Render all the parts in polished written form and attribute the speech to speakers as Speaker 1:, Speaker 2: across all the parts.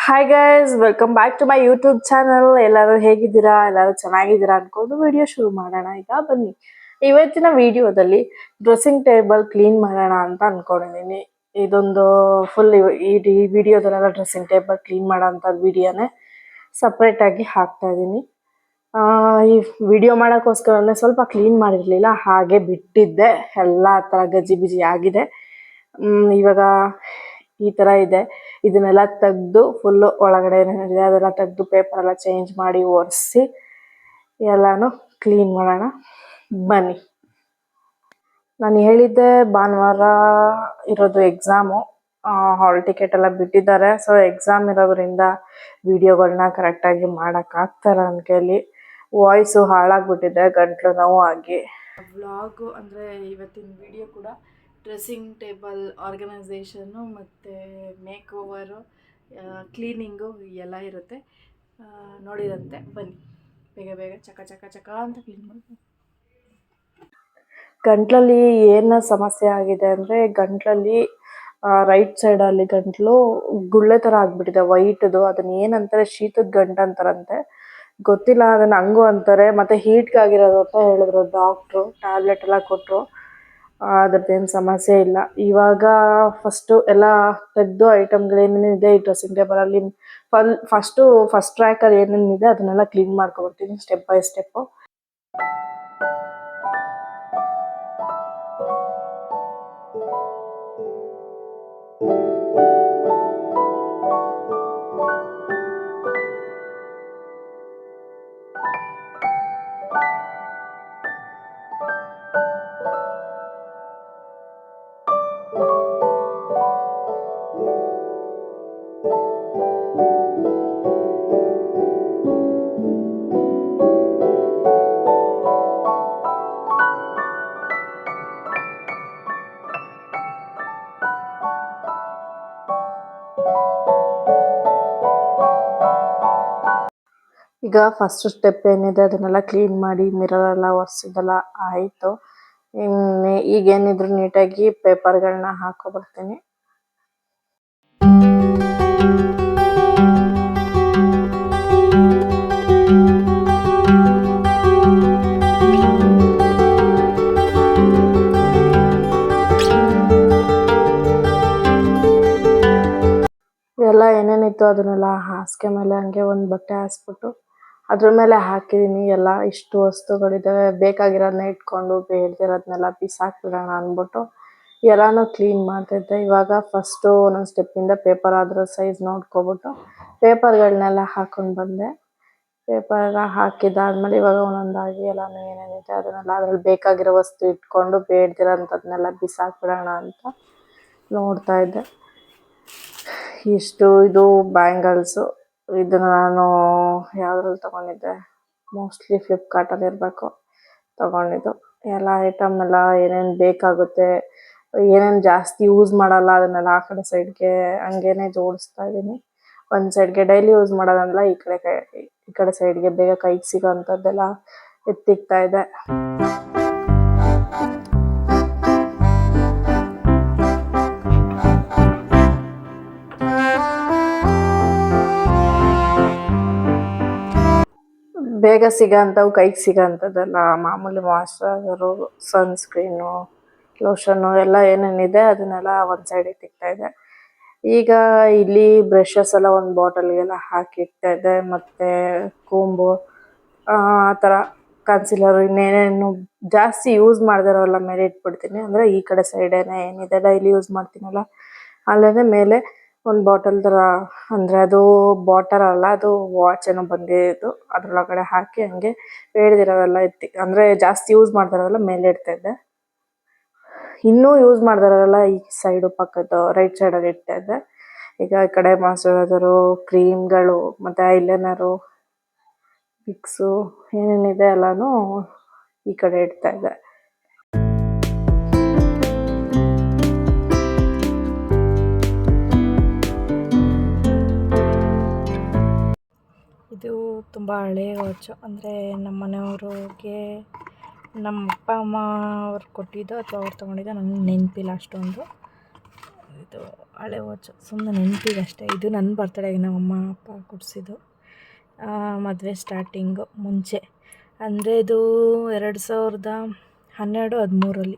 Speaker 1: Hi guys, welcome back to my YouTube channel. ಎಲ್ಲರೂ ಹೇಗಿದ್ದೀರಾ? ಎಲ್ಲರೂ ಚೆನ್ನಾಗಿದ್ದೀರಾ ಅನ್ಕೊಂಡು ವಿಡಿಯೋ ಶುರು ಮಾಡೋಣ. ಈಗ ಬನ್ನಿ, ಇವತ್ತಿನ ವಿಡಿಯೋದಲ್ಲಿ ಡ್ರೆಸ್ಸಿಂಗ್ ಟೇಬಲ್ ಕ್ಲೀನ್ ಮಾಡೋಣ ಅಂತ ಅನ್ಕೊಂಡಿದ್ದೀನಿ. ಇದೊಂದು ಫುಲ್ ಈ ವಿಡಿಯೋದಲ್ಲೆಲ್ಲ ಡ್ರೆಸ್ಸಿಂಗ್ ಟೇಬಲ್ ಕ್ಲೀನ್ ಮಾಡೋ ಅಂಥ ವಿಡಿಯೋನೇ ಸಪ್ರೇಟಾಗಿ ಹಾಕ್ತಾ ಇದ್ದೀನಿ. ಈ ವಿಡಿಯೋ ಮಾಡೋಕ್ಕೋಸ್ಕರನೇ ಸ್ವಲ್ಪ ಕ್ಲೀನ್ ಮಾಡಿರಲಿಲ್ಲ, ಹಾಗೆ ಬಿಟ್ಟಿದ್ದೆ. ಎಲ್ಲ ಥರ ಗಜಿ ಬಿಜಿ ಆಗಿದೆ. ಇವಾಗ ಈ ಥರ ಇದೆ. ಇದನ್ನೆಲ್ಲ ತೆಗೆದು ಫುಲ್ಲು ಒಳಗಡೆ ಏನೇನಿದೆ ಅದೆಲ್ಲ ತೆಗೆದು ಪೇಪರ್ ಎಲ್ಲ ಚೇಂಜ್ ಮಾಡಿ ಒರೆಸಿ ಎಲ್ಲಾನು ಕ್ಲೀನ್ ಮಾಡೋಣ ಬನ್ನಿ. ನಾನು ಹೇಳಿದ್ದೆ ಭಾನುವಾರ ಇರೋದು ಎಕ್ಸಾಮು. ಹಾಲ್ ಟಿಕೆಟ್ ಎಲ್ಲ ಬಿಟ್ಟಿದ್ದಾರೆ. ಸೊ ಎಕ್ಸಾಮ್ ಇರೋದ್ರಿಂದ ವಿಡಿಯೋಗಳನ್ನ ಕರೆಕ್ಟಾಗಿ ಮಾಡೋಕ್ಕಾಗ್ತಾರ ನನ್ನ ಕೈಲಿ. ವಾಯ್ಸು ಹಾಳಾಗ್ಬಿಟ್ಟಿದೆ, ಗಂಟ್ಲು ನೋವು ಆಗಿ. ವ್ಲಾಗು ಅಂದರೆ ಇವತ್ತಿನ ವಿಡಿಯೋ ಕೂಡ ಡ್ರೆಸ್ಸಿಂಗ್ ಟೇಬಲ್ ಆರ್ಗನೈಸೇಷನ್ನು ಮತ್ತು ಮೇಕ್ ಓವರು, ಕ್ಲೀನಿಂಗು ಎಲ್ಲ ಇರುತ್ತೆ. ನೋಡಿರಂತೆ ಬನ್ನಿ, ಬೇಗ ಬೇಗ ಚಕ ಚಕ ಚಕ ಅಂತ ಕ್ಲೀನ್ ಮಾಡ್ತೀನಿ. ಗಂಟ್ಲಲ್ಲಿ ಏನು ಸಮಸ್ಯೆ ಆಗಿದೆ ಅಂದರೆ, ಗಂಟ್ಲಲ್ಲಿ ರೈಟ್ ಸೈಡಲ್ಲಿ ಗಂಟ್ಲು ಗುಳ್ಳೆ ಥರ ಆಗಿಬಿಟ್ಟಿದೆ, ವೈಟದು. ಅದನ್ನ ಏನಂತಾರೆ, ಶೀತದ ಗಂಟು ಅಂತಾರಂತೆ, ಗೊತ್ತಿಲ್ಲ. ಅದನ್ನು ಹಂಗೂ ಅಂತಾರೆ. ಮತ್ತು ಹೀಟ್ಗಾಗಿರೋದು ಅಂತ ಹೇಳಿದ್ರು ಡಾಕ್ಟ್ರು. ಟ್ಯಾಬ್ಲೆಟ್ ಎಲ್ಲ ಕೊಟ್ಟರು. ಅದ್ರದ್ದೇನು ಸಮಸ್ಯೆ ಇಲ್ಲ. ಇವಾಗ ಫಸ್ಟು ಎಲ್ಲ ತೆಗೆದು ಐಟಮ್ಗಳೇನೇನಿದೆ ಈ ಡ್ರೆಸ್ಸಿಂಗ್ ಟೇಬಲಲ್ಲಿ ಫಸ್ಟ್ ಟ್ರ್ಯಾಕಲ್ಲಿ ಏನೇನಿದೆ ಅದನ್ನೆಲ್ಲ ಕ್ಲೀನ್ ಮಾಡ್ಕೊಬರ್ತೀನಿ ಸ್ಟೆಪ್ ಬೈ ಸ್ಟೆಪ್ಪು. ಈಗ ಫಸ್ಟ್ ಸ್ಟೆಪ್ ಏನಿದೆ ಅದನ್ನೆಲ್ಲ ಕ್ಲೀನ್ ಮಾಡಿ ಮಿರರೆಲ್ಲ ಒರೆಸಿದೆಲ್ಲ ಆಯಿತು. ಈಗೇನಿದ್ರು ನೀಟಾಗಿ ಪೇಪರ್ಗಳನ್ನ ಹಾಕೊಬರ್ತೀನಿ. ಎಲ್ಲ ಏನೇನಿತ್ತು ಅದನ್ನೆಲ್ಲ ಹಾಸಿಗೆ ಮೇಲೆ ಹಂಗೆ ಒಂದು ಬಟ್ಟೆ ಹಾಸ್ಬಿಟ್ಟು ಅದ್ರ ಮೇಲೆ ಹಾಕಿದ್ದೀನಿ. ಎಲ್ಲ ಇಷ್ಟು ವಸ್ತುಗಳಿದ್ದಾವೆ, ಬೇಕಾಗಿರೋದನ್ನ ಇಟ್ಕೊಂಡು ಬೇಡದಿರೋದನ್ನೆಲ್ಲ ಬಿಸಾಕ್ಬಿಡೋಣ ಅಂದ್ಬಿಟ್ಟು ಎಲ್ಲನೂ ಕ್ಲೀನ್ ಮಾಡ್ತಿದ್ದೆ. ಇವಾಗ ಫಸ್ಟು ಒಂದೊಂದು ಸ್ಟೆಪ್ಪಿಂದ ಪೇಪರ್ ಅದರ ಸೈಜ್ ನೋಡ್ಕೊಬಿಟ್ಟು ಪೇಪರ್ಗಳನ್ನೆಲ್ಲ ಹಾಕೊಂಡು ಬಂದೆ. ಪೇಪರ್ ಎಲ್ಲ ಹಾಕಿದ್ದಾದ್ಮೇಲೆ ಇವಾಗ ಒಂದೊಂದಾಗಿ ಎಲ್ಲನೂ ಏನೇನಿದೆ ಅದನ್ನೆಲ್ಲ ಅದ್ರಲ್ಲಿ ಬೇಕಾಗಿರೋ ವಸ್ತು ಇಟ್ಕೊಂಡು ಬೇಡದಿರೋಂಥದ್ದನ್ನೆಲ್ಲ ಬಿಸಾಕ್ಬಿಡೋಣ ಅಂತ ನೋಡ್ತಾ ಇದ್ದೆ. ಇದು ಬ್ಯಾಂಗಲ್ಸು. ಇದನ್ನು ನಾನು ಯಾವುದ್ರಲ್ಲಿ ತೊಗೊಂಡಿದ್ದೆ, ಮೋಸ್ಟ್ಲಿ ಫ್ಲಿಪ್ಕಾರ್ಟಲ್ಲಿ ಇರಬೇಕು ತೊಗೊಂಡಿದ್ದು. ಎಲ್ಲ ಐಟಮ್ ಎಲ್ಲ ಏನೇನು ಬೇಕಾಗುತ್ತೆ, ಏನೇನು ಜಾಸ್ತಿ ಯೂಸ್ ಮಾಡಲ್ಲ ಅದನ್ನೆಲ್ಲ ಆ ಕಡೆ ಸೈಡ್ಗೆ ಹಂಗೇನೆ ಜೋಡಿಸ್ತಾ ಇದ್ದೀನಿ. ಒಂದು ಸೈಡ್ಗೆ ಡೈಲಿ ಯೂಸ್ ಮಾಡೋದನ್ನೆಲ್ಲ ಈ ಕಡೆ ಸೈಡ್ಗೆ ಬೇಗ ಕೈಗೆ ಸಿಗೋ ಅಂಥದ್ದೆಲ್ಲ ಎತ್ತಿಕ್ತಾ ಇದೆ. ಬೇಗ ಸಿಗೋಂಥವು ಕೈಗೆ ಸಿಗೋಂಥದ್ದೆಲ್ಲ ಮಾಮೂಲಿ ಮಾಯ್ಶ್ಚರೈಸರು, ಸನ್ಸ್ಕ್ರೀನು, ಲೋಷನ್ನು ಎಲ್ಲ ಏನೇನಿದೆ ಅದನ್ನೆಲ್ಲ ಒಂದು ಸೈಡಿಗೆ ತಿಕ್ತಾ ಇದೆ. ಈಗ ಇಲ್ಲಿ ಬ್ರಷಸ್ ಎಲ್ಲ ಒಂದು ಬಾಟಲ್ಗೆಲ್ಲ ಹಾಕಿಡ್ತಾ ಇದ್ದೆ. ಮತ್ತು ಕೂಂಬು, ಆ ಥರ ಕನ್ಸಿಲರು, ಇನ್ನೇನೇನು ಜಾಸ್ತಿ ಯೂಸ್ ಮಾಡ್ದಿರೋಲ್ಲ ಮೇಲೆ ಇಟ್ಬಿಡ್ತೀನಿ. ಅಂದರೆ ಈ ಕಡೆ ಸೈಡೇನೆ ಏನಿದೆ ಡೈಲಿ ಯೂಸ್ ಮಾಡ್ತೀನಲ್ಲ ಅಲ್ಲೇ ಮೇಲೆ ಒಂದು ಬಾಟಲ್ ಥರ, ಅಂದರೆ ಅದು ಬಾಟಲ್ ಅಲ್ಲ, ಅದು ವಾಚ್ ಏನೋ ಬಂದಿದ್ದು, ಅದ್ರೊಳಗಡೆ ಹಾಕಿ ಹಂಗೆ ಬೇಡದಿರೋವೆಲ್ಲ ಅಂದರೆ ಜಾಸ್ತಿ ಯೂಸ್ ಮಾಡ್ದಿರೋವೆಲ್ಲ ಮೇಲೆ ಇಡ್ತಾ ಇದ್ದೆ. ಇನ್ನೂ ಯೂಸ್ ಮಾಡ್ದಿರೋವೆಲ್ಲ ಈ ಸೈಡು ಪಕ್ಕದ ರೈಟ್ ಸೈಡಲ್ಲಿ ಇಡ್ತಾ ಇದ್ದೆ. ಈಗ ಈ ಕಡೆ ಮಾಯ್ಶ್ಚರೈಸರು, ಕ್ರೀಮ್ಗಳು ಮತ್ತು ಐಲೈನರು, ವಿಕ್ಸು ಏನೇನಿದೆ ಎಲ್ಲನೂ ಈ ಕಡೆ ಇಡ್ತಾ ಇದ್ದೆ. ಇದು ತುಂಬ ಹಳೆಯ ವಾಚು. ಅಂದರೆ ನಮ್ಮ ಮನೆಯವ್ರಿಗೆ ನಮ್ಮ ಅಪ್ಪ ಅಮ್ಮ ಅವ್ರು ಕೊಟ್ಟಿದ್ದು ಅಥವಾ ಅವ್ರು ತೊಗೊಂಡಿದ್ದು ನನಗೆ ನೆನಪಿಲ್ಲ ಅಷ್ಟೊಂದು. ಇದು ಹಳೆ ವಾಚು ಸುಮ್ಮನೆ ನೆನಪಿಗಷ್ಟೇ. ಇದು ನನ್ನ ಬರ್ತಡೆಗೆ ನಮ್ಮ ಅಮ್ಮ ಅಪ್ಪ ಕೊಡಿಸಿದ್ದು, ಮದುವೆ ಸ್ಟಾರ್ಟಿಂಗು ಮುಂಚೆ. ಅಂದರೆ ಇದು 2012-13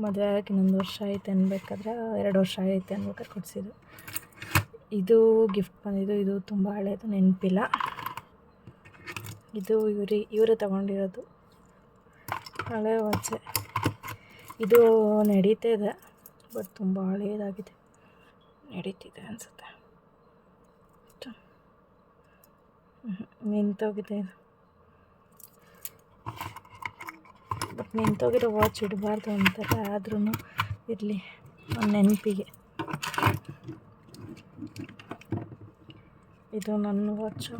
Speaker 1: ಮದುವೆ ಆಗೋಕ್ಕೆ ಇನ್ನೊಂದು ವರ್ಷ ಐತೆ ಅನ್ಬೇಕಾದ್ರೆ, 2 ವರ್ಷ ಐತೆ ಅನ್ಬೇಕಾದ್ರೆ ಕೊಡಿಸಿದ್ದು. ಇದು ಗಿಫ್ಟ್ ಬಂದಿದ್ದು. ಇದು ತುಂಬ ಹಳೇದು, ನೆನಪಿಲ್ಲ. ಇದು ಇವರೇ ತಗೊಂಡಿರೋದು, ಹಳೆ ವಾಚೆ. ಇದು ನಡೀತಾ ಇದೆ, ಬಟ್ ತುಂಬ ಹಳೇದಾಗಿದೆ. ನಡೀತಿದೆ ಅನಿಸುತ್ತೆ, ನಿಂತೋಗಿದೆ ಇದು. ಬಟ್ ನಿಂತೋಗಿರೋ ವಾಚ್ ಇಡಬಾರ್ದು ಅಂತಾರೆ, ಆದ್ರೂ ಇರಲಿ ಒಂದು ನೆನಪಿಗೆ. ಇದು ನನ್ನ ವಾಚು.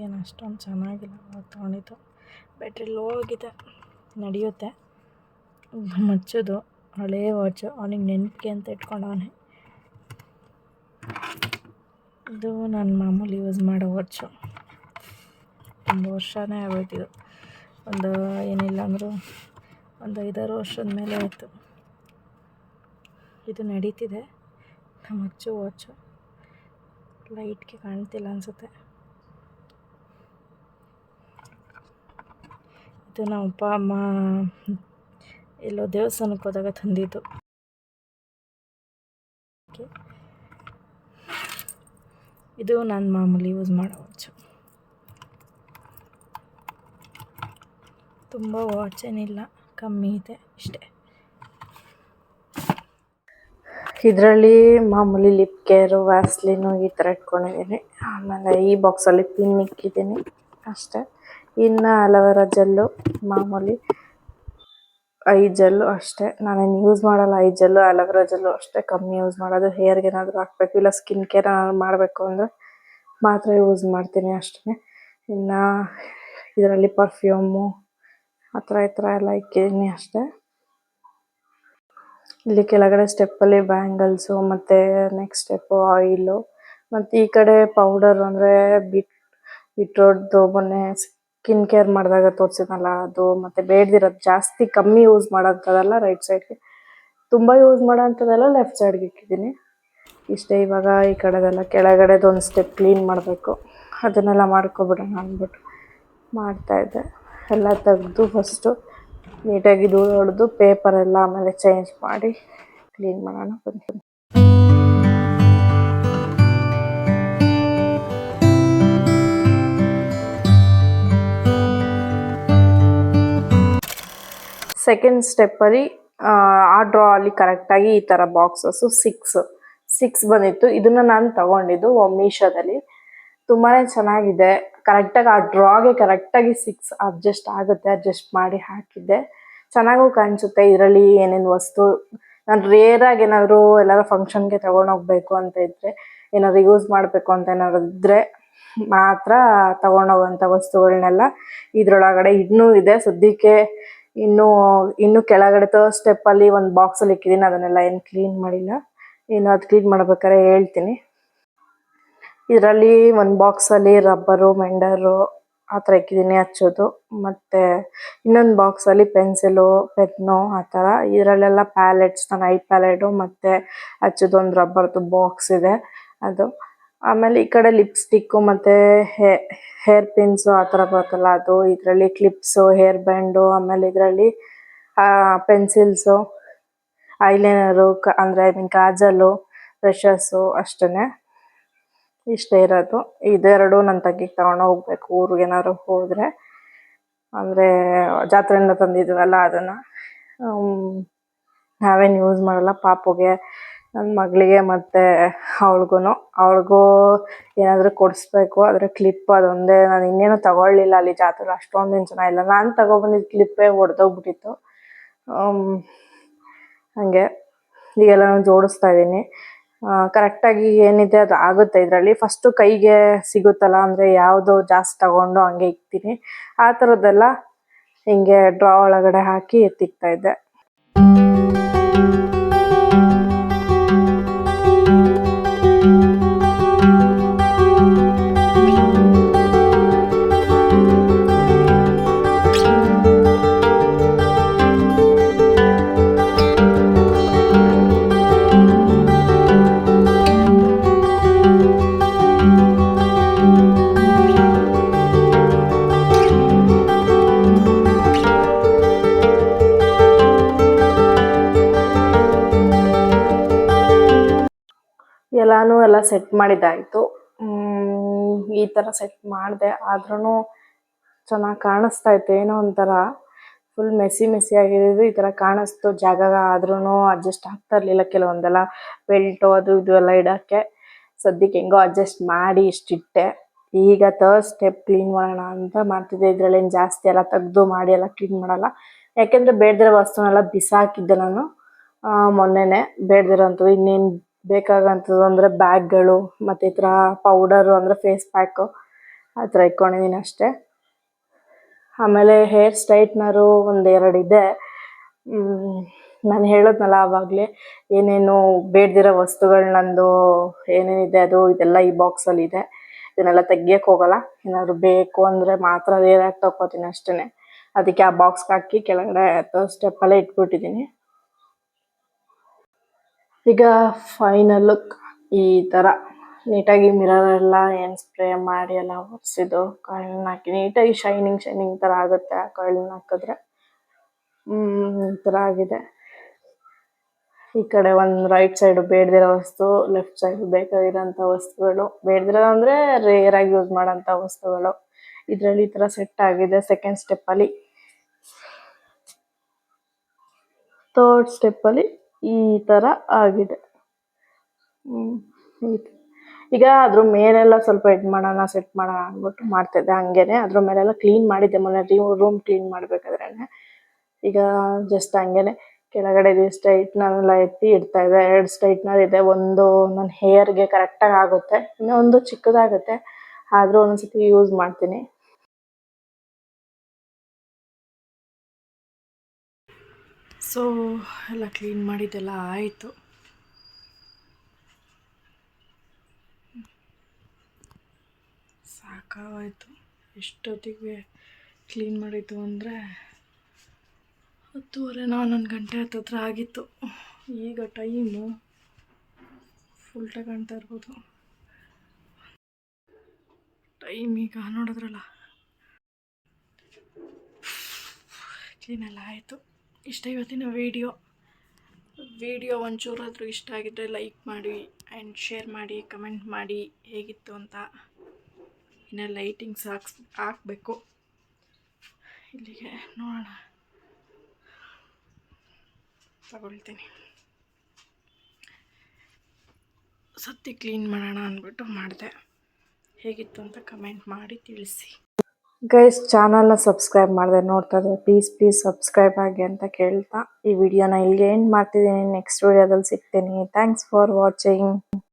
Speaker 1: ಏನು ಅಷ್ಟೊಂದು ಚೆನ್ನಾಗಿಲ್ಲ ತೊಗೊಂಡಿದ್ದು. ಬ್ಯಾಟ್ರಿ ಲೋ ಆಗಿದೆ, ನಡೆಯುತ್ತೆ. ಮಚ್ಚೋದು ಹಳೇ ವಾಚು, ಅವನಿಗೆ ನೆನಪಿಗೆ ಅಂತ ಇಟ್ಕೊಂಡವನೇ. ಇದು ನಾನು ಮಾಮೂಲಿ ಯೂಸ್ ಮಾಡೋ ವಾಚು. ತುಂಬ ವರ್ಷನೇ ಆಗೋಯ್ತಿದ್ದು, ಒಂದು ಏನಿಲ್ಲ ಅಂದರೂ ಒಂದು 5-6 ವರ್ಷದ ಮೇಲೆ ಆಯಿತು. ಇದು ನಡೀತಿದೆ, ನಮ್ಮ ಅಚ್ಚು ವಾಚು. ಲೈಟ್ಗೆ ಕಾಣ್ತಿಲ್ಲ ಅನಿಸುತ್ತೆ. ಇದು ನಮ್ಮ ಅಪ್ಪ ಅಮ್ಮ ಎಲ್ಲೋ ದೇವಸ್ಥಾನಕ್ಕೆ ಹೋದಾಗ ತಂದಿದ್ದು. ಇದು ನಾನು ಮಾಮೂಲಿ ಯೂಸ್ ಮಾಡೋ ವಾಚು. ತುಂಬ ವಾಚ್ ಏನಿಲ್ಲ, ಕಮ್ಮಿ ಇದೆ ಇಷ್ಟೇ. ಇದರಲ್ಲಿ ಮಾಮೂಲಿ ಲಿಪ್ ಕೇರು, ವ್ಯಾಸ್ಲಿನು ಈ ಥರ ಇಟ್ಕೊಂಡಿದ್ದೀನಿ. ಆಮೇಲೆ ಈ ಬಾಕ್ಸಲ್ಲಿ ಪಿನ್ ಇಕ್ಕಿದ್ದೀನಿ ಅಷ್ಟೇ. ಇನ್ನು ಅಲೋವೆರಾ ಜೆಲ್ಲು, ಮಾಮೂಲಿ ಐ ಜೆಲ್ಲು ಅಷ್ಟೇ. ನಾನೇನು ಯೂಸ್ ಮಾಡಲ್ಲ ಐ ಜೆಲ್ಲು, ಅಲೋವೆರಾ ಜೆಲ್ಲು ಅಷ್ಟೇ ಕಮ್ಮಿ ಯೂಸ್ ಮಾಡೋದು. ಹೇರ್ಗೆ ಏನಾದರೂ ಹಾಕಬೇಕು, ಇಲ್ಲ ಸ್ಕಿನ್ ಕೇರ್ ಏನಾದ್ರು ಮಾಡಬೇಕು ಅಂದರೆ ಮಾತ್ರ ಯೂಸ್ ಮಾಡ್ತೀನಿ ಅಷ್ಟೇ. ಇನ್ನು ಇದರಲ್ಲಿ ಪರ್ಫ್ಯೂಮು ಆ ಥರ ಈ ಥರ ಎಲ್ಲ ಇಕ್ಕಿದ್ದೀನಿ ಅಷ್ಟೇ. ಇಲ್ಲಿ ಕೆಳಗಡೆ ಸ್ಟೆಪ್ಪಲ್ಲಿ ಬ್ಯಾಂಗಲ್ಸು, ಮತ್ತು ನೆಕ್ಸ್ಟ್ ಸ್ಟೆಪ್ಪು ಆಯಿಲು, ಮತ್ತು ಈ ಕಡೆ ಪೌಡರ್ ಅಂದರೆ ಬೀಟ್ರೋಟ್ದು ಮೊನ್ನೆ ಸ್ಕಿನ್ ಕೇರ್ ಮಾಡಿದಾಗ ತೋರಿಸಿದ್ನಲ್ಲ ಅದು, ಮತ್ತು ಬೇಡದಿರೋದು ಜಾಸ್ತಿ ಕಮ್ಮಿ ಯೂಸ್ ಮಾಡೋಂಥದ್ದೆಲ್ಲ ರೈಟ್ ಸೈಡ್ಗೆ, ತುಂಬ ಯೂಸ್ ಮಾಡೋಂಥದ್ದೆಲ್ಲ ಲೆಫ್ಟ್ ಸೈಡ್ಗೆ ಇಕ್ಕಿದ್ದೀನಿ. ಇಷ್ಟೇ. ಇವಾಗ ಈ ಕಡೆದೆಲ್ಲ ಕೆಳಗಡೆದು ಒಂದು ಸ್ಟೆಪ್ ಕ್ಲೀನ್ ಮಾಡಬೇಕು, ಅದನ್ನೆಲ್ಲ ಮಾಡ್ಕೊಬಿಡೋಣ ಅಂದ್ಬಿಟ್ಟು ಮಾಡ್ತಾಯಿದ್ದೆ. ಎಲ್ಲ ತೆಗೆದು ಫಸ್ಟು ನೀಟಾಗಿ ಧೂಳು ಹೊಡೆದು ಪೇಪರೆಲ್ಲ ಆಮೇಲೆ ಚೇಂಜ್ ಮಾಡಿ ಕ್ಲೀನ್ ಮಾಡೋಣ ಬನ್ನಿ. ಸೆಕೆಂಡ್ ಸ್ಟೆಪ್ಪಲ್ಲಿ ಆ ಡ್ರಾ ಅಲ್ಲಿ ಕರೆಕ್ಟಾಗಿ ಈ ಥರ ಬಾಕ್ಸಸ್ಸು ಸಿಕ್ಸ್ ಬಂದಿತ್ತು. ಇದನ್ನು ನಾನು ತಗೊಂಡಿದ್ದು ಮೀಶೋದಲ್ಲಿ. ತುಂಬಾ ಚೆನ್ನಾಗಿದೆ. ಕರೆಕ್ಟಾಗಿ ಆ ಡ್ರಾಗೆ ಕರೆಕ್ಟಾಗಿ 6 ಅಡ್ಜಸ್ಟ್ ಆಗುತ್ತೆ. ಅಡ್ಜಸ್ಟ್ ಮಾಡಿ ಹಾಕಿದ್ದೆ, ಚೆನ್ನಾಗೂ ಕಾಣಿಸುತ್ತೆ. ಇದರಲ್ಲಿ ಏನೇನು ವಸ್ತು ನಾನು ರೇರಾಗಿ ಏನಾದರೂ ಎಲ್ಲಾರು ಫಂಕ್ಷನ್ಗೆ ತೊಗೊಂಡೋಗ್ಬೇಕು ಅಂತ ಇದ್ದರೆ, ಏನಾದ್ರು ಯೂಸ್ ಮಾಡಬೇಕು ಅಂತ ಏನಾದ್ರು ಇದ್ದರೆ ಮಾತ್ರ ತೊಗೊಂಡೋಗೋಂಥ ವಸ್ತುಗಳನ್ನೆಲ್ಲ ಇದರೊಳಗಡೆ ಇನ್ನೂ ಇದೆ ಸದ್ಯಕ್ಕೆ. ಇನ್ನೂ ಕೆಳಗಡೆ ಥರ್ಡ್ ಸ್ಟೆಪ್ಪಲ್ಲಿ ಒಂದು ಬಾಕ್ಸಲ್ಲಿ ಇಕ್ಕಿದ್ದೀನಿ, ಅದನ್ನೆಲ್ಲ ಏನು ಕ್ಲೀನ್ ಮಾಡಿಲ್ಲ. ಇನ್ನು ಅದು ಕ್ಲೀನ್ ಮಾಡ್ಬೇಕಾದ್ರೆ ಹೇಳ್ತೀನಿ. ಇದರಲ್ಲಿ ಒಂದು ಬಾಕ್ಸಲ್ಲಿ ರಬ್ಬರು, ಮೆಂಡರು ಆ ಥರ ಇಕ್ಕಿದ್ದೀನಿ ಹಚ್ಚೋದು. ಮತ್ತು ಇನ್ನೊಂದು ಬಾಕ್ಸಲ್ಲಿ ಪೆನ್ಸಿಲು, ಪೆನ್ನು ಆ ಥರ. ಇದರಲ್ಲೆಲ್ಲ ಪ್ಯಾಲೆಟ್ಸ್, ನನ್ನ ಐ ಪ್ಯಾಲೆಟು ಮತ್ತು ಹಚ್ಚೋದು ಒಂದು ರಬ್ಬರ್ದು ಬಾಕ್ಸ್ ಇದೆ ಅದು. ಆಮೇಲೆ ಈ ಕಡೆ ಲಿಪ್ಸ್ಟಿಕ್ಕು ಮತ್ತು ಹೇರ್ ಪಿನ್ಸು ಆ ಥರ ಬರುತ್ತಲ್ಲ ಅದು. ಇದರಲ್ಲಿ ಕ್ಲಿಪ್ಸು, ಹೇರ್ ಬ್ಯಾಂಡು, ಆಮೇಲೆ ಇದರಲ್ಲಿ ಪೆನ್ಸಿಲ್ಸು, ಐಲೈನರು, ಅಂದರೆ ಐ ಮೀನ್ ಕಾಜಲು, ಬ್ರಷಸ್ಸು ಅಷ್ಟೇ. ಇಷ್ಟೇ ಇರೋದು. ಇದೆರಡು ನನ್ನ ತಂಗಿಗೆ ತಗೊಂಡು ಹೋಗ್ಬೇಕು ಊರಿಗೆ ಏನಾದ್ರು ಹೋದರೆ. ಅಂದರೆ ಜಾತ್ರೆಯಿಂದ ತಂದಿದ್ದೀವಲ್ಲ ಅದನ್ನು ನಾವೇನು ಯೂಸ್ ಮಾಡಲ್ಲ. ಪಾಪುಗೆ, ನನ್ನ ಮಗಳಿಗೆ ಮತ್ತು ಅವಳಿಗೂ ಏನಾದರೂ ಕೊಡಿಸ್ಬೇಕು. ಆದರೆ ಕ್ಲಿಪ್ ಅದೊಂದೇ, ನಾನು ಇನ್ನೇನು ತಗೊಳ್ಳಿಲ್ಲ ಅಲ್ಲಿ ಜಾತ್ರೆ, ಅಷ್ಟೊಂದೇನು ಚೆನ್ನಾಗಿಲ್ಲ. ನಾನು ತಗೊಬಂದಿದ್ದು ಕ್ಲಿಪ್ಪೇ ಒಡೆದೋಗ್ಬಿಟ್ಟಿತ್ತು. ಹಾಗೆ ಈಗೆಲ್ಲ ನಾನು ಜೋಡಿಸ್ತಾ ಇದ್ದೀನಿ. ಕರೆಕ್ಟಾಗಿ ಏನಿದೆ ಅದು ಆಗುತ್ತೆ ಇದರಲ್ಲಿ. ಫಸ್ಟು ಕೈಗೆ ಸಿಗುತ್ತಲ್ಲ, ಅಂದರೆ ಯಾವುದು ಜಾಸ್ತಿ ತಗೊಂಡು ಹಂಗೆ ಇಕ್ತೀನಿ. ಆ ಥರದ್ದೆಲ್ಲ ಹಿಂಗೆ ಡ್ರಾ ಒಳಗಡೆ ಹಾಕಿ ಎತ್ತಿಕ್ತಾ ಇದ್ದೆ. ಎಲ್ಲ ಸೆಟ್ ಮಾಡಿದ್ದಾಯಿತು. ಈ ಥರ ಸೆಟ್ ಮಾಡಿದೆ, ಆದ್ರೂ ಚೆನ್ನಾಗಿ ಕಾಣಿಸ್ತಾ ಇತ್ತು. ಏನೋ ಒಂಥರ ಫುಲ್ ಮೆಸ್ಸಿ ಆಗಿದ್ದು ಈ ಥರ ಕಾಣಿಸ್ತು. ಜಾಗ ಆದ್ರೂ ಅಡ್ಜಸ್ಟ್ ಆಗ್ತಾ ಇರಲಿಲ್ಲ. ಕೆಲವೊಂದೆಲ್ಲ ಬೆಲ್ಟು ಅದು ಇದು ಎಲ್ಲ ಇಡೋಕ್ಕೆ. ಸದ್ಯಕ್ಕೆ ಹೆಂಗೋ ಅಡ್ಜಸ್ಟ್ ಮಾಡಿ ಇಷ್ಟಿಟ್ಟೆ. ಈಗ ಥರ್ಡ್ ಸ್ಟೆಪ್ ಕ್ಲೀನ್ ಮಾಡೋಣ ಅಂತ ಮಾಡ್ತಿದ್ದೆ. ಇದರಲ್ಲೇನು ಜಾಸ್ತಿ ಎಲ್ಲ ತೆಗೆದು ಮಾಡಿ ಎಲ್ಲ ಕ್ಲೀನ್ ಮಾಡಲ್ಲ. ಯಾಕೆಂದರೆ ಬೇಡದಿರೋ ವಸ್ತುನೆಲ್ಲ ಬಿಸಾಕಿದ್ದೆ ನಾನು ಮೊನ್ನೆನೇ. ಬೇಡದಿರೋಂಥದ್ದು ಇನ್ನೇನು ಬೇಕಾಗಂಥದ್ದು ಅಂದರೆ ಬ್ಯಾಗ್ಗಳು ಮತ್ತು ಈ ಥರ ಪೌಡರು ಅಂದರೆ ಫೇಸ್ ಪ್ಯಾಕು ಆ ಥರ ಇಟ್ಕೊಂಡಿದ್ದೀನಿ ಅಷ್ಟೇ. ಆಮೇಲೆ ಹೇರ್ ಸ್ಟ್ರೈಟ್ನರು ಒಂದೆರಡು ಇದೆ. ನಾನು ಹೇಳಿದ್ನಲ್ಲ ಆವಾಗಲೇ ಏನೇನು ಬೇಡದಿರೋ ವಸ್ತುಗಳು ನಂದು ಏನೇನಿದೆ ಅದು ಇದೆಲ್ಲ ಈ ಬಾಕ್ಸಲ್ಲಿದೆ. ಇದನ್ನೆಲ್ಲ ತೆಗಿಯಕ್ಕೆ ಹೋಗಲ್ಲ. ಏನಾದರೂ ಬೇಕು ಅಂದರೆ ಮಾತ್ರ ರೇರಾಗಿ ತಗೋತೀನಿ ಅಷ್ಟೇ. ಅದಕ್ಕೆ ಆ ಬಾಕ್ಸ್ಗೆ ಹಾಕಿ ಕೆಳಗಡೆ ಥರ್ಡ್ ಸ್ಟೆಪ್ಪಲ್ಲೇ ಇಟ್ಬಿಟ್ಟಿದ್ದೀನಿ. ಈಗ ಫೈನಲ್ ಲುಕ್ ಈ ಥರ ನೀಟಾಗಿ ಮಿರರೆಲ್ಲ ಏನು ಸ್ಪ್ರೇ ಮಾಡಿ ಎಲ್ಲ ಒರೆಸಿದ್ದು ಕಾಯಿಲ್ನ ಹಾಕಿ ನೀಟಾಗಿ ಶೈನಿಂಗ್ ಥರ ಆಗುತ್ತೆ ಆ ಕಾಯಿಲ್ನ ಹಾಕಿದ್ರೆ. ಈ ಥರ ಆಗಿದೆ. ಈ ಕಡೆ ಒಂದು ರೈಟ್ ಸೈಡು ಬೇಡದಿರೋ ವಸ್ತು, ಲೆಫ್ಟ್ ಸೈಡು ಬೇಕಾಗಿರೋಂಥ ವಸ್ತುಗಳು. ಬೇಡದಿರೋ ಅಂದರೆ ರೇರಾಗಿ ಯೂಸ್ ಮಾಡೋಂಥ ವಸ್ತುಗಳು. ಇದರಲ್ಲಿ ಈ ಥರ ಸೆಟ್ ಆಗಿದೆ ಸೆಕೆಂಡ್ ಸ್ಟೆಪ್ಪಲ್ಲಿ. ಥರ್ಡ್ ಸ್ಟೆಪ್ಪಲ್ಲಿ ಈ ಥರ ಆಗಿದೆ. ಈಗ ಅದ್ರ ಮೇಲೆಲ್ಲ ಸ್ವಲ್ಪ ಸೆಟ್ ಮಾಡೋಣ ಅಂದ್ಬಿಟ್ಟು ಮಾಡ್ತಿದ್ದೆ. ಹಂಗೇನೆ ಅದ್ರ ಮೇಲೆಲ್ಲ ಕ್ಲೀನ್ ಮಾಡಿದ್ದೆ ಮೊನ್ನೆ ರೂಮ್ ಕ್ಲೀನ್ ಮಾಡಬೇಕಾದ್ರೆ. ಈಗ ಜಸ್ಟ್ ಹಂಗೇನೆ ಕೆಳಗಡೆ ಸ್ಟ್ರೈಟ್ನರೆಲ್ಲ ಎತ್ತಿ ಇಡ್ತಾ ಇದೆ. 2 ಸ್ಟ್ರೈಟ್ನರ್ ಇದೆ. ಒಂದು ನನ್ನ ಹೇರ್ಗೆ ಕರೆಕ್ಟಾಗಿ ಆಗುತ್ತೆ, ಇನ್ನೊಂದು ಚಿಕ್ಕದಾಗುತ್ತೆ. ಆದರೂ ಒಂದೊಂದ್ಸತಿ ಯೂಸ್ ಮಾಡ್ತೀನಿ. ಸೊ ಎಲ್ಲ ಕ್ಲೀನ್ ಮಾಡಿದ್ದೆಲ್ಲ ಆಯಿತು. ಸಾಕಾಗೋಯ್ತು. ಎಷ್ಟೊತ್ತಿಗೆ ಕ್ಲೀನ್ ಮಾಡಿದ್ದು ಅಂದರೆ 10:30 11 ಗಂಟೆ ಹತ್ತತ್ರ ಆಗಿತ್ತು. ಈಗ ಟೈಮು ಫುಲ್ ಕಾಣ್ತಾ ಇರ್ಬೋದು. ಟೈಮ್ ಈಗ ನೋಡಿದ್ರಲ್ಲ, ಕ್ಲೀನೆಲ್ಲ ಆಯಿತು. ಇಷ್ಟ ಇವತ್ತಿನ ವಿಡಿಯೋ ಒಂಚೂರಾದರೂ ಇಷ್ಟ ಆಗಿದ್ದರೆ ಲೈಕ್ ಮಾಡಿ ಆ್ಯಂಡ್ ಶೇರ್ ಮಾಡಿ, ಕಮೆಂಟ್ ಮಾಡಿ ಹೇಗಿತ್ತು ಅಂತ. ಇನ್ನು ಲೈಟಿಂಗ್ಸ್ ಹಾಕಬೇಕು. ಇಲ್ಲಿಗೆ ನೋಡೋಣ, ತಗೊಳ್ತೀನಿ. ಸತ್ಯ ಕ್ಲೀನ್ ಮಾಡೋಣ ಅಂದ್ಬಿಟ್ಟು ಮಾಡಿದೆ. ಹೇಗಿತ್ತು ಅಂತ ಕಮೆಂಟ್ ಮಾಡಿ ತಿಳಿಸಿ. ಗೈಸ್, ಚಾನಲ್ನ ಸಬ್ಸ್ಕ್ರೈಬ್ ಮಾಡಿದೆ ನೋಡ್ತಾ ಇದ್ದರೆ ಪ್ಲೀಸ್ ಸಬ್ಸ್ಕ್ರೈಬ್ ಆಗಿ ಅಂತ ಕೇಳ್ತಾ ಈ ವಿಡಿಯೋನ ಇಲ್ಲಿಗೆ ಎಂಡ್ ಮಾಡ್ತಿದ್ದೀನಿ. ನೆಕ್ಸ್ಟ್ ವಿಡಿಯೋದಲ್ಲಿ ಸಿಗ್ತೀನಿ. Thanks for watching.